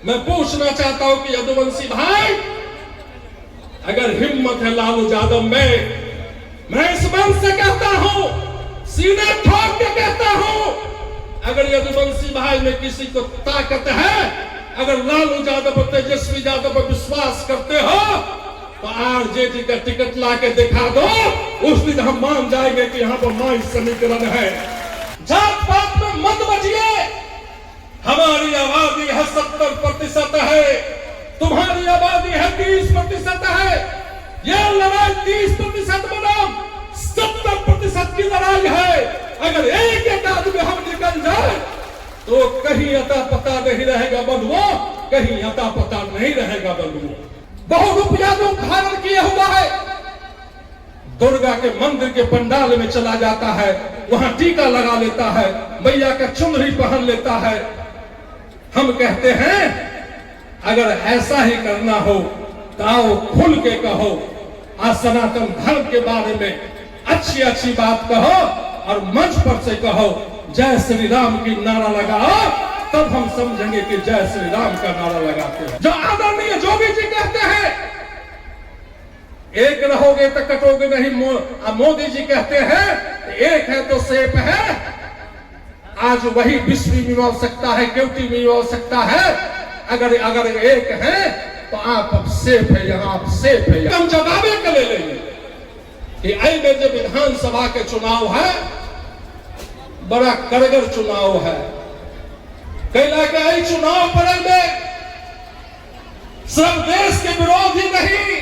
मैं पूछना चाहता हूं कि यदुवंशी भाई, अगर हिम्मत है लालू यादव में, मैं इस मंच से कहता हूं, सीने ठोक के कहता हूं, अगर यदुवंशी भाई में किसी को ताकत है, अगर लालू यादव और तेजस्वी यादव पर विश्वास करते हो, तो आरजेडी का टिकट ला के दिखा दो। उस दिन हम मान जाएंगे कि यहाँ पर माई समीकरण है। जात पात में मत बचिए। हमारी आबादी है 70% है, तुम्हारी आबादी है 30% है। यह लड़ाई 30% बनाम 70% की लड़ाई है। अगर एक आदमी हम निकल जाए तो कहीं अता पता नहीं रहेगा बंधुओं, कहीं अता पता नहीं रहेगा बंधुओं। बहुत रुपया जो धारण किया हुआ है, दुर्गा के मंदिर के पंडाल में चला जाता है, वहां टीका लगा लेता है, मैया का चुनरी पहन लेता है। हम कहते हैं अगर ऐसा ही करना हो तो आओ खुल के कहो, आज सनातन धर्म के बारे में अच्छी अच्छी बात कहो और मंच पर से कहो जय श्री राम की नारा लगाओ, तब हम समझेंगे कि जय श्री राम का नारा लगाते हैं। जो आदरणीय जोगी जी कहते हैं एक रहोगे तो कटोगे नहीं, मोदी जी कहते हैं एक है तो सेफ है। आज वही विश्व भी हो सकता है, क्योंकि भी हो सकता है। अगर एक है तो आप अब सेफ है, यहाँ आप सेफ है। हम जवाबे के ले लेंगे कि आई में जो विधानसभा के चुनाव है, बड़ा कड़गर चुनाव है। कैला के आई चुनाव पड़ेंगे, सब देश के विरोधी नहीं,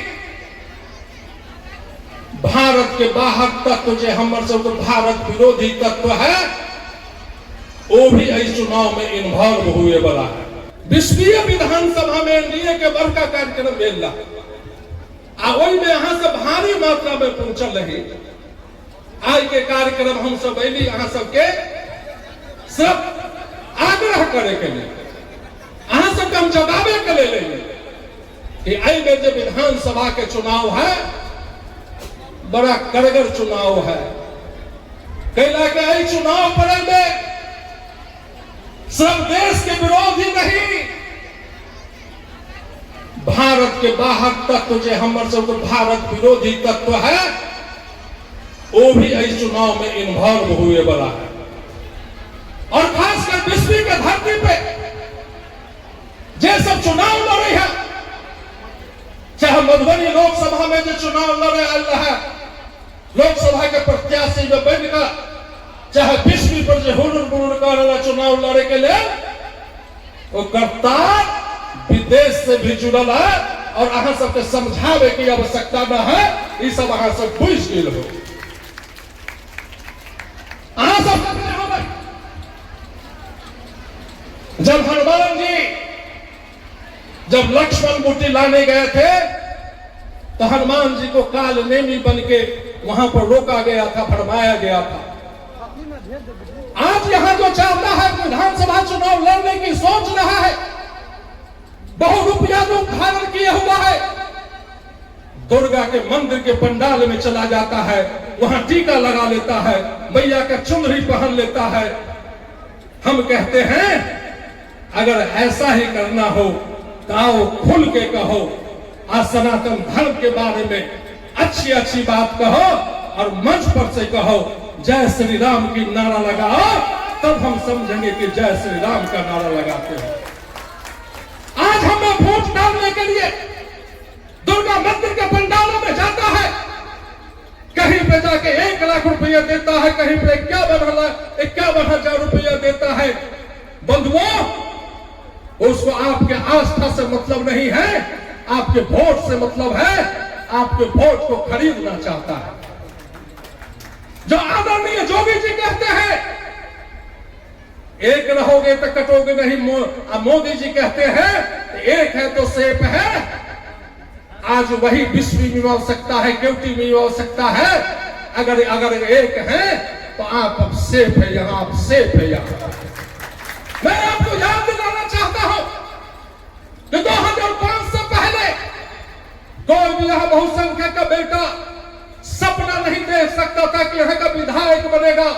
भारत के बाहर तत्व जो हमारे सब भारत विरोधी तत्व है, वो भी इस चुनाव में इन्वॉल्व हुए वाला है। विश्वीय विधानसभा में एनडीए के बड़का कार्यक्रम मिल रहा, वही में यहाँ से भारी मात्रा में पहुंचल रही। आज के कार्यक्रम हम सब अली यहाँ सबके सब आग्रह करे के लिए, अहाँ सबके हम जवाबे के ले लेंगे कि आई में जो विधानसभा के चुनाव है, बड़ा कड़गर चुनाव है। कैला के आई चुनाव पड़ेंगे, सब देश के विरोधी नहीं, भारत के बाहर तत्व जो हमारे सब भारत विरोधी तत्व है, वो भी इस चुनाव में इन्वॉल्व हुए वाला है। और खासकर विश्व के धरती पे जे सब चुनाव लड़े हैं, चाहे मधुबनी लोकसभा में जो चुनाव लड़े है, लोकसभा के प्रत्याशी जो बनकर, चाहे विश्व पर जो हुड़ कर चुनाव लड़े के लिए, वो करतार विदेश से भी जुड़ल है। और अहाँ सबके समझावे की आवश्यकता न है, ये सब अहाँ सब बुझ गेल हो। अहाँ सब जब हनुमान जी जब लक्ष्मण बूटी लाने गए थे, तो हनुमान जी को काल नेमी बन के वहां पर रोका गया था, फरमाया गया था। आज यहां जो चाहता है विधानसभा चुनाव लड़ने की सोच रहा है, बहुत रुपया जो धारण किया हुआ है, दुर्गा के मंदिर के पंडाल में चला जाता है, वहां टीका लगा लेता है, मैया का चुनरी पहन लेता है। हम कहते हैं अगर ऐसा ही करना हो तो आओ खुल के कहो, आज सनातन धर्म के बारे में अच्छी अच्छी बात कहो और मंच पर से कहो जय श्री राम की नारा लगाओ, तब हम समझेंगे कि जय श्री राम का नारा लगाते हैं। आज हमें वोट डालने के लिए दुर्गा मंदिर के पंडालों में जाता है, कहीं पे जाके 1 लाख रुपया देता है, कहीं पे 51,000 रुपया देता है। बंधुओं, उसको आपके आस्था से मतलब नहीं है, आपके वोट से मतलब है, आपके वोट को खरीदना चाहता है। जो आदरणीय जोगी जी कहते हैं एक रहोगे तो कटोगे नहीं, मोदी जी कहते हैं एक है तो सेफ है। आज वही विश्व भी हो सकता है, क्योंकि भी हो सकता है। अगर एक है तो आप अब सेफ है, यहाँ आप सेफ है। यहाँ मैं आपको याद दिलाना चाहता हूं कि 2005 से पहले कोई भी यहाँ बहुसंख्यक का बेटा सपना नहीं देख सकता था कि यहाँ का विधायक बनेगा,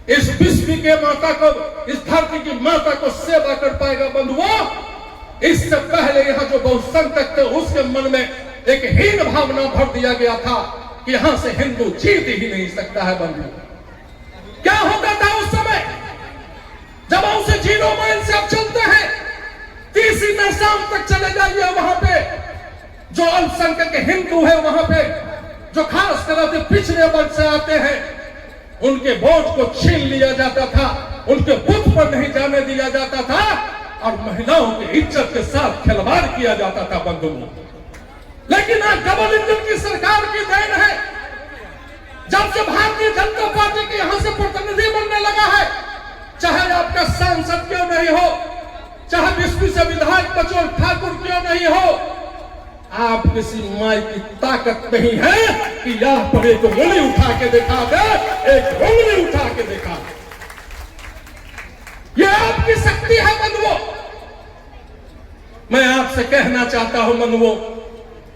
इस विश्व के माता को, इस धरती की माता को सेवा कर पाएगा। बंधुओं, इससे पहले यहाँ जो बहुसंख्यक थे उसके मन में एक हीन भावना भर दिया गया था कि यहां से हिंदू जीत ही नहीं सकता है। बंधु, क्या होता था उस समय जब उनसे 0 माइल से अब चलते हैं, तीसरी में शाम तक चले जाइए, वहां पे जो अल्पसंख्यक हिंदू है, वहां पे जो खास कर पिछड़े वर्ग से आते हैं, उनके वोट को छीन लिया जाता था, उनके बूथ पर नहीं जाने दिया जाता था और महिलाओं की इज्जत के साथ खिलवाड़ किया जाता था। बंधुओं, लेकिन आज डबल इंजन की सरकार की देन है, जब से भारतीय जनता पार्टी के यहां से प्रतिनिधि बनने लगा है, चाहे आपका सांसद क्यों नहीं हो, चाहे विष्णु से विधायक बचोर ठाकुर क्यों नहीं हो, आप किसी माई की ताकत नहीं है कि यहां पर एक उंगली उठा के दिखा दे, एक उंगली उठा के दिखा दे। यह आपकी शक्ति है बंधुओं। मैं आपसे कहना चाहता हूं बंधुओं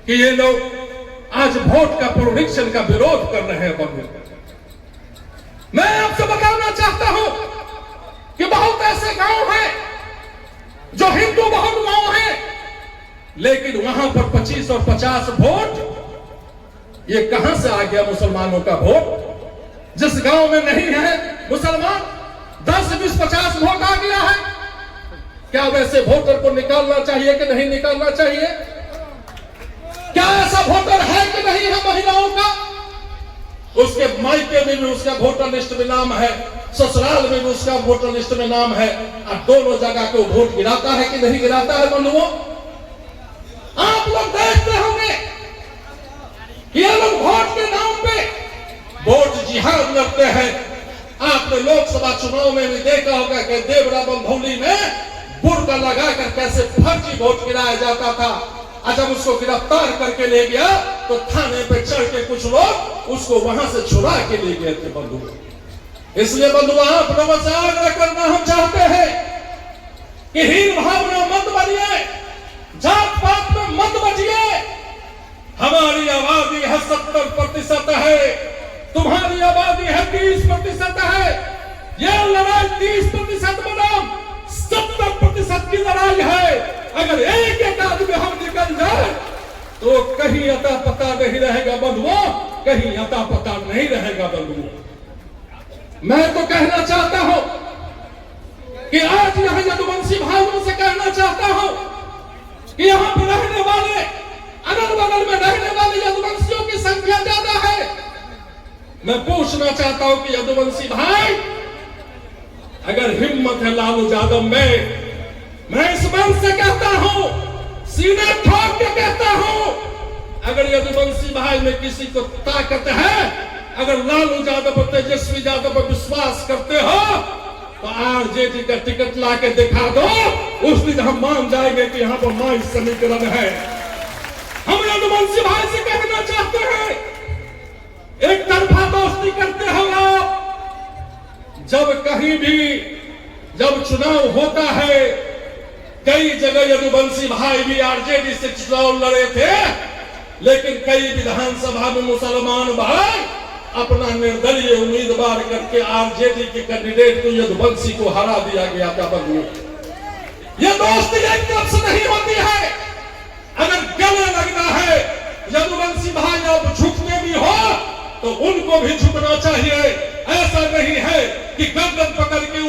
कि ये लोग आज वोट का पुनरीक्षण का विरोध कर रहे हैं। बंधुओं, मैं आपसे बताना चाहता हूं कि बहुत ऐसे गांव हैं जो हिंदू बहुल गांव हैं, लेकिन वहां पर 25 और 50 वोट, ये कहां से आ गया मुसलमानों का वोट? जिस गांव में नहीं है मुसलमान, 10, 20, 50 वोट आ गया है। क्या वैसे वोटर को निकालना चाहिए कि नहीं निकालना चाहिए? क्या ऐसा वोटर है कि नहीं है महिलाओं का? उसके मायके में भी उसका वोटर लिस्ट में नाम है, ससुराल में भी उसका वोटर लिस्ट में नाम है, और दोनों जगह को वोट गिराता है कि नहीं गिराता है? बंधुओं, आप लोग देखते होंगे ये लोग वोट के नाम पे वोट जिहाद लड़ते हैं। आपने लोकसभा चुनाव में भी देखा होगा कि देवरा बंधौली में बुर्का लगाकर कैसे फर्जी वोट गिराया जाता था, और जब उसको गिरफ्तार करके ले गया तो थाने पे चढ़ के कुछ लोग उसको वहां से छुड़ा के ले गए थे। बंधु, इसलिए बंधु आप लोगों से आग्रह करना हम चाहते हैं कि हीन भावना मत बनिए, जात पात में मत बचिए। हमारी आबादी है 70% है, तुम्हारी आबादी है 30% है। यह लड़ाई 30% बनाम 70% की लड़ाई है। अगर एक एक आदमी हम निकल जाए तो कहीं अता पता नहीं रहेगा बंधुओं, कहीं अता पता नहीं रहेगा बंधुओं। मैं तो कहना चाहता हूं कि आज यहां यदुवंशी भाइयों से कहना चाहता हूं कि यहां पर रहने वाले, अगल बगल में रहने वाले यदुवंशियों की संख्या ज्यादा है। मैं पूछना चाहता हूं कि यदुवंशी भाई, अगर हिम्मत है लालू यादव में, मैं इस मंच से कहता हूं, सीने ठोक के कहता हूं, अगर यदुवंशी भाई में किसी को ताकत है, अगर लालू यादव और तेजस्वी यादव पर विश्वास करते हो तो आरजेडी का टिकट ला के दिखा दो, उस दिन हम मान जाएंगे कि यहाँ पर माई समीकरण है। हम यदुवंशी भाई से कहना चाहते हैं, एक तरफा दोस्ती करते हो आप। जब कहीं भी जब चुनाव होता है, कई जगह यदुवंशी भाई भी आरजेडी से चुनाव लड़े थे, लेकिन कई विधानसभा में मुसलमान भाई अपना निर्दलीय उम्मीदवार करके आरजेडी के कैंडिडेट को यदुवंशी को हरा दिया गया था। बंधुओं, यह दोस्ती एक तरफ से नहीं होती है। अगर गले लगना है यदुवंशी भाई अब झुकते भी हो तो उनको भी झुकना चाहिए। ऐसा नहीं है कि गर्दन पकड़ के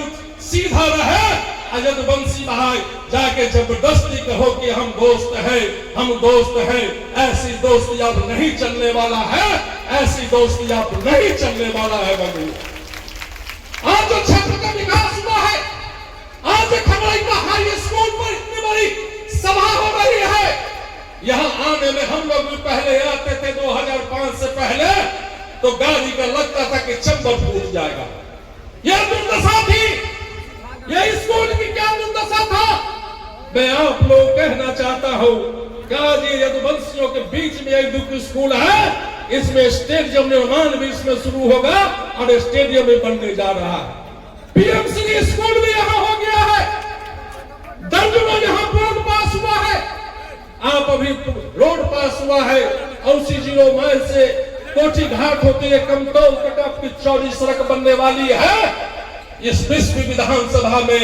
सीधा रहे, यदुवंशी भाई जाके जबरदस्ती कहो कि हम दोस्त हैं, हम दोस्त हैं। ऐसी दोस्ती अब नहीं चलने वाला है, ऐसी दोस्ती अब नहीं चलने वाला है। बंधु, आज जो क्षेत्र का विकास हुआ है, आज खबड़ई का हाई स्कूल पर इतनी बड़ी सभा हो रही है, यहाँ आने में हम लोग भी पहले आते थे 2005 से पहले, तो गाड़ी का लगता था कि चंबल फूट जाएगा। यह दुर्दशा थी, यह स्कूल की क्या दुर्दशा था। मैं आप लोग कहना चाहता हूं कि आज ये यदुवंशियों के बीच में एक दुख स्कूल है, इसमें स्टेडियम निर्माण भी इसमें शुरू होगा और स्टेडियम भी बनने जा रहा है। पीएमसी स्कूल भी यहाँ हो गया है, दर्जनों यहाँ रोड पास हुआ है। आप अभी रोड पास हुआ है और 0 माइल से कोठी घाट होती है कमतौल तक आपकी चौड़ी सड़क बनने वाली है। इस विश्व विधानसभा में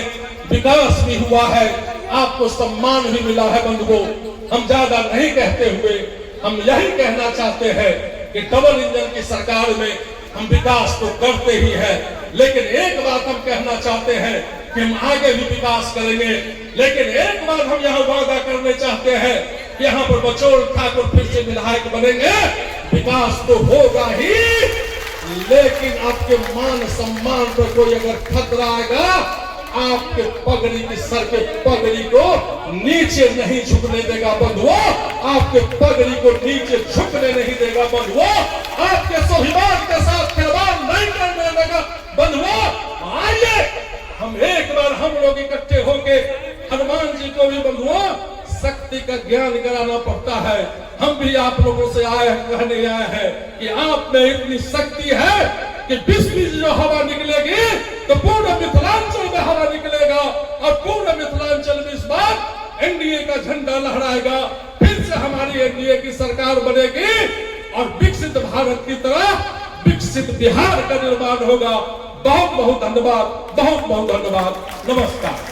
विकास भी हुआ है आपको सम्मान भी मिला है बंधुओं। हम ज्यादा नहीं कहते हुए हम यही कहना चाहते हैं कि डबल इंजन की सरकार में हम विकास तो करते ही हैं, लेकिन एक बात हम कहना चाहते हैं कि हम आगे भी विकास करेंगे। लेकिन एक बात हम यहाँ वादा करने चाहते हैं कि यहाँ पर बचौल ठाकुर फिर से विधायक बनेंगे, विकास तो होगा ही, लेकिन आपके मान सम्मान पर कोई अगर खतरा आएगा, आपके पगड़ी की सर के पगड़ी को नीचे नहीं झुकने देगा बंधुओं, आपके पगड़ी को नीचे झुकने नहीं देगा बंधुओं, आपके स्वाभिमान के साथ खिलवाड़ नहीं करने देगा बंधुओं। आइए हम एक बार हम लोग इकट्ठे होके हनुमान जी को भी बंधुओं शक्ति का ज्ञान कराना पड़ता है। हम भी आप लोगों से कहने आए हैं कि आप में इतनी शक्ति है कि 20 जो हवा निकलेगी तो पूर्ण मिथिलांचल में हवा निकलेगा, और पूर्ण मिथिलांचल में इस बार एनडीए का झंडा लहराएगा, फिर से हमारी एनडीए की सरकार बनेगी और विकसित भारत की तरह विकसित बिहार का निर्माण होगा। बहुत बहुत धन्यवाद, बहुत बहुत धन्यवाद, नमस्कार।